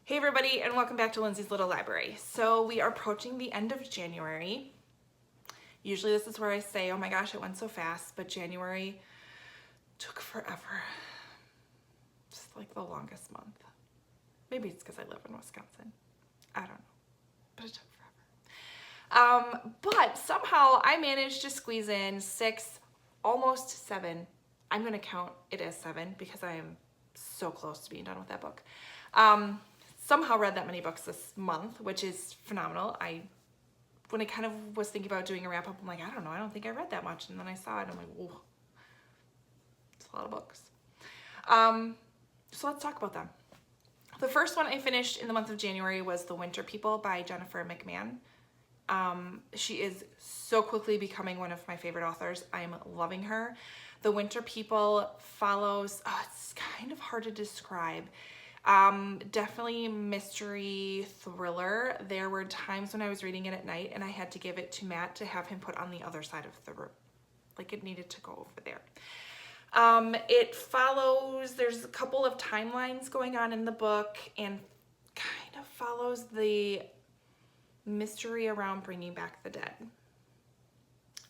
Hey everybody, and welcome back to Lindsay's Little Library. So we are approaching the end of January. Usually this is where I say, oh my gosh, it went so fast, but January took forever. Just like the longest month. Maybe it's because I live in Wisconsin. I don't know, but it took forever. But somehow I managed to squeeze in 6, almost 7. I'm gonna count it as 7 because I am so close to being done with that book. Somehow read that many books this month, which is phenomenal. When I kind of was thinking about doing a wrap up, I'm like, I don't know, I don't think I read that much. And then I saw it, I'm like, whoa, it's a lot of books. So let's talk about them. The first one I finished in the month of January was The Winter People by Jennifer McMahon. She is so quickly becoming one of my favorite authors. I am loving her. The Winter People follows, it's kind of hard to describe. Definitely mystery thriller. There were times when I was reading it at night and I had to give it to Matt to have him put on the other side of the room. Like it needed to go over there. It follows, there's a couple of timelines going on in the book and kind of follows the mystery around bringing back the dead.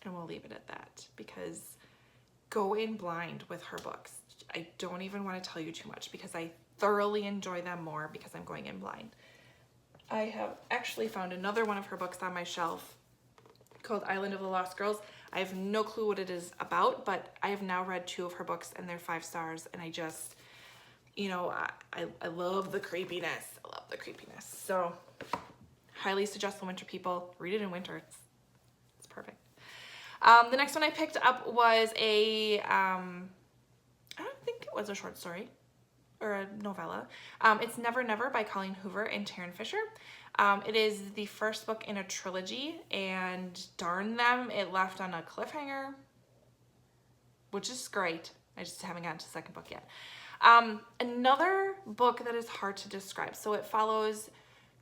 And we'll leave it at that because go in blind with her books. I don't even want to tell you too much because I thoroughly enjoy them more because I'm going in blind. I have actually found another one of her books on my shelf called Island of the Lost Girls. I have no clue what it is about, but I have now read 2 of her books and they're 5 stars and I just, you know, I love the creepiness. I love the creepiness. So highly suggest The Winter People. Read it in winter. It's perfect. The next one I picked up was I don't think it was a short story or a novella. It's Never Never by Colleen Hoover and Taryn Fisher. It is the first book in a trilogy and darn them, it left on a cliffhanger, which is great. I just haven't gotten to the second book yet. Another book that is hard to describe. So it follows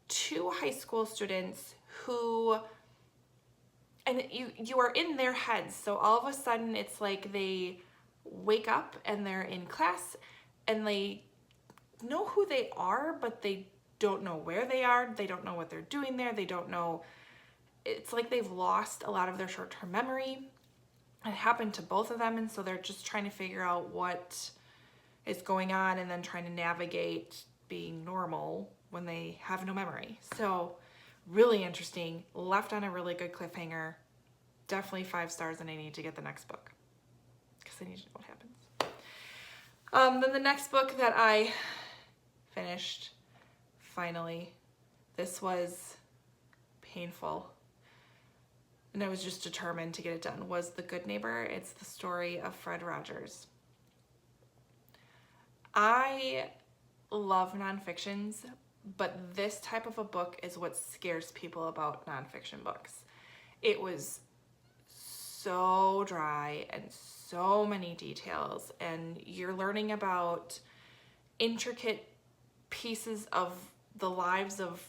2 high school students who, and you are in their heads. So all of a sudden it's like they wake up and they're in class and they know who they are, but they don't know where they are. They don't know what they're doing there. They don't know. It's like they've lost a lot of their short-term memory. It happened to both of them, and so they're just trying to figure out what is going on and then trying to navigate being normal when they have no memory. So really interesting. Left on a really good cliffhanger. Definitely 5 stars, and I need to get the next book because I need to know what happens. Then the next book that I finished, finally, this was painful, and I was just determined to get it done, was The Good Neighbor. It's the story of Fred Rogers. I love nonfictions, but this type of a book is what scares people about nonfiction books. It was so dry and so many details, and you're learning about intricate pieces of the lives of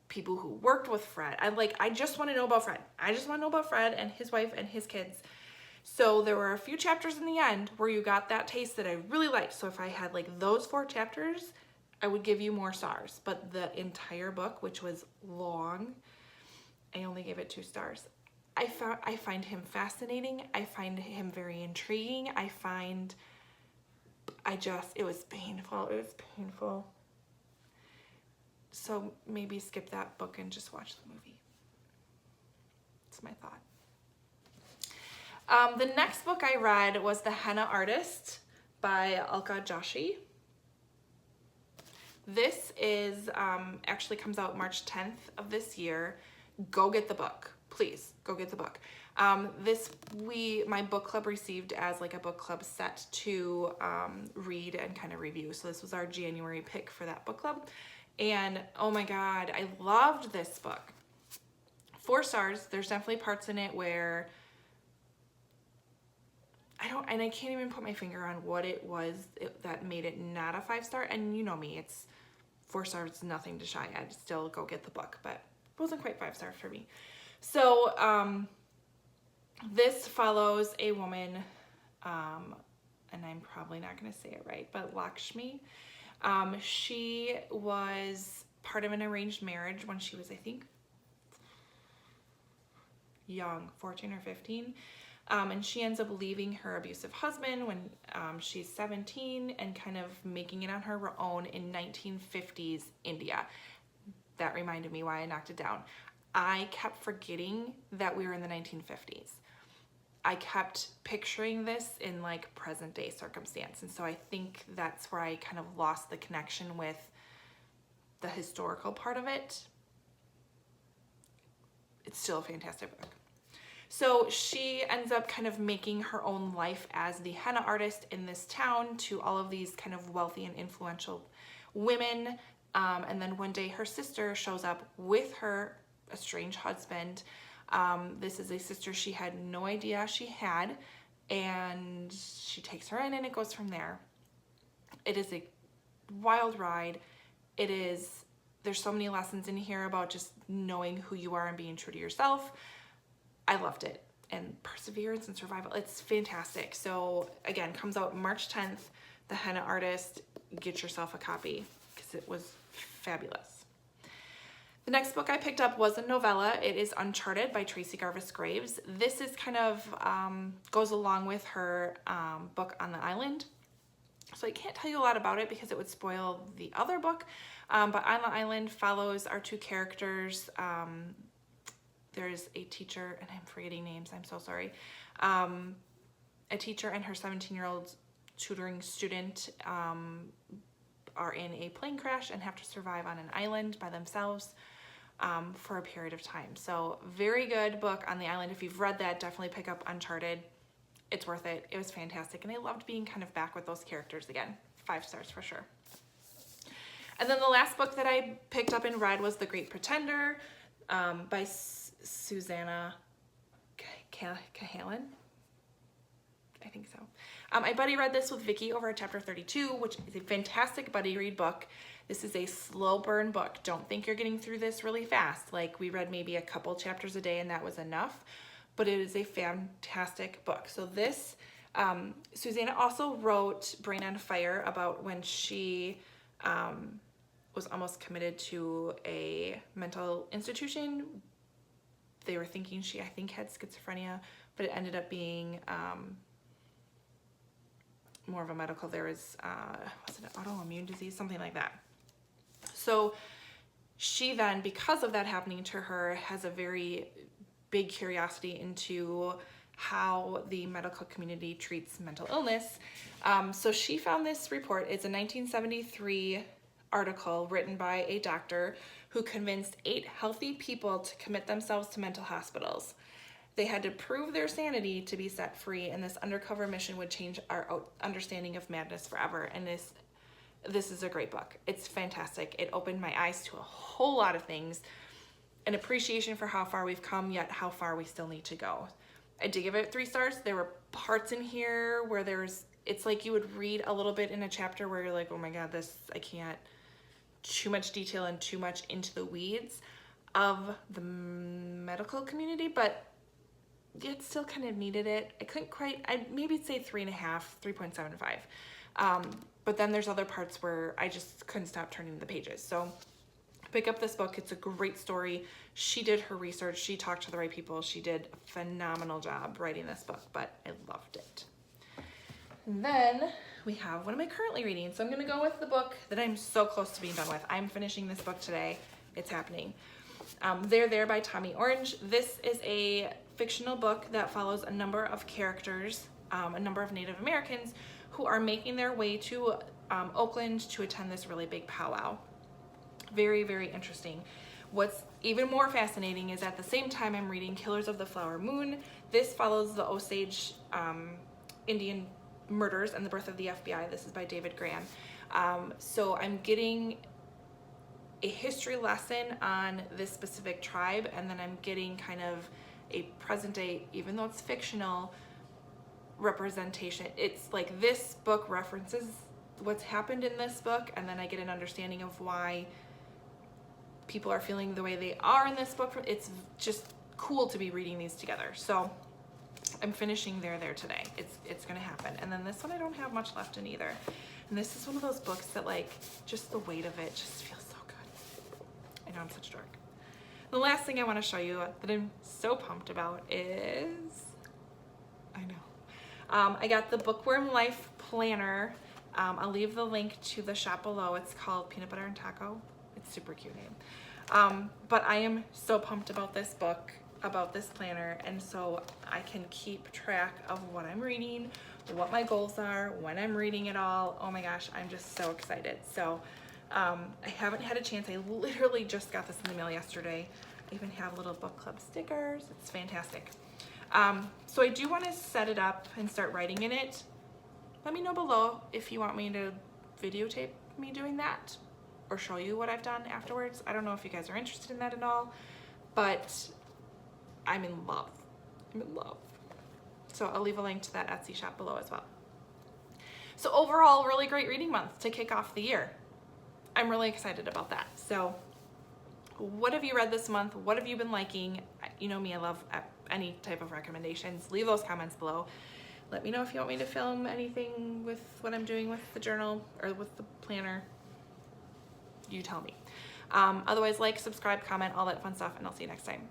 people who worked with Fred. I just want to know about Fred. I just want to know about Fred and his wife and his kids. So there were a few chapters in the end where you got that taste that I really liked. So if I had like those 4 chapters, I would give you more stars. But the entire book, which was long, I only gave it 2 stars. I find him fascinating. I find him very intriguing. It was painful. It was painful. So maybe skip that book and just watch the movie. That's my thought. The next book I read was The Henna Artist by Alka Joshi. This is actually comes out March 10th of this year. Go get the book. Please go get the book. My book club received as like a book club set to read and kind of review. So this was our January pick for that book club. And oh my God, I loved this book. 4 stars. There's definitely parts in it where I can't even put my finger on what it was that made it not a 5-star. And you know me, it's 4 stars, nothing to shy at. Still go get the book, but it wasn't quite 5 stars for me. So this follows a woman, and I'm probably not going to say it right, but Lakshmi. She was part of an arranged marriage when she was, I think, young, 14 or 15. And she ends up leaving her abusive husband when she's 17 and kind of making it on her own in 1950s India. That reminded me why I knocked it down. I kept forgetting that we were in the 1950s. I kept picturing this in like present day circumstance. And so I think that's where I kind of lost the connection with the historical part of it. It's still a fantastic book. So she ends up kind of making her own life as the henna artist in this town to all of these kind of wealthy and influential women. And then one day her sister shows up with her estranged husband. This is a sister she had no idea she had, and she takes her in and it goes from there. It is a wild ride. There's so many lessons in here about just knowing who you are and being true to yourself. I loved it. And perseverance and survival. It's fantastic. So again, comes out March 10th, The Henna Artist. Get yourself a copy because it was fabulous. The next book I picked up was a novella. It is Uncharted by Tracy Garvis Graves. This is kind of goes along with her book On the Island. So I can't tell you a lot about it because it would spoil the other book. But On the Island follows our two characters. There's a teacher, and I'm forgetting names, I'm so sorry. A teacher and her 17-year-old tutoring student are in a plane crash and have to survive on an island by themselves for a period of time. So very good book on the island. If you've read that, definitely pick up Uncharted. It's worth it. It was fantastic. And I loved being kind of back with those characters again. 5 stars for sure. And then the last book that I picked up and read was The Great Pretender by Susanna Cahalan. I think so. I buddy read this with Vicky over at chapter 32, which is a fantastic buddy read book. This is a slow burn book. Don't think you're getting through this really fast. Like we read maybe a couple chapters a day and that was enough, but it is a fantastic book. So this, Susanna also wrote Brain on Fire about when she was almost committed to a mental institution. They were thinking she, I think, had schizophrenia, but it ended up being more of a medical, there was it an autoimmune disease, something like that. So she then, because of that happening to her, has a very big curiosity into how the medical community treats mental illness. So she found this report. It's a 1973 article written by a doctor who convinced 8 healthy people to commit themselves to mental hospitals. They had to prove their sanity to be set free, and this undercover mission would change our understanding of madness forever. And this is a great book. It's fantastic. It opened my eyes to a whole lot of things, an appreciation for how far we've come, yet how far we still need to go. I did give it 3 stars. There were parts in here where it's like you would read a little bit in a chapter where you're like, oh my God, I can't, too much detail and too much into the weeds of the medical community, but it still kind of needed it. I couldn't quite, I'd maybe say 3.5, 3.75. But then there's other parts where I just couldn't stop turning the pages. So pick up this book. It's a great story. She did her research. She talked to the right people. She did a phenomenal job writing this book, but I loved it. And then we have, what am I currently reading? So I'm going to go with the book that I'm so close to being done with. I'm finishing this book today. It's happening. They're There by Tommy Orange. This is a fictional book that follows a number of characters, a number of Native Americans who are making their way to Oakland to attend this really big powwow. Very, very interesting. What's even more fascinating is at the same time I'm reading Killers of the Flower Moon. This follows the Osage Indian murders and the birth of the FBI. This is by David Grann. So I'm getting a history lesson on this specific tribe, and then I'm getting kind of a present day, even though it's fictional, representation. It's like this book references what's happened in this book, and then I get an understanding of why people are feeling the way they are in this book. It's just cool to be reading these together. So I'm finishing There today. It's gonna happen. And then this one I don't have much left in either. And this is one of those books that like, just the weight of it just feels so good. I know I'm such a dork. The last thing I want to show you that I'm so pumped about is, I know, I got the Bookworm Life Planner. I'll leave the link to the shop below. It's called Peanut Butter and Taco. It's a super cute name. But I am so pumped about this book, about this planner, and so I can keep track of what I'm reading, what my goals are, when I'm reading it all. Oh my gosh, I'm just so excited. So I haven't had a chance. I literally just got this in the mail yesterday. I even have little book club stickers. It's fantastic. So I do want to set it up and start writing in it. Let me know below if you want me to videotape me doing that or show you what I've done afterwards. I don't know if you guys are interested in that at all, but I'm in love. I'm in love. So I'll leave a link to that Etsy shop below as well. So overall, really great reading month to kick off the year. I'm really excited about that. So what have you read this month? What have you been liking? You know me, I love any type of recommendations. Leave those comments below. Let me know if you want me to film anything with what I'm doing with the journal or with the planner. You tell me. Otherwise, like, subscribe, comment, all that fun stuff, and I'll see you next time.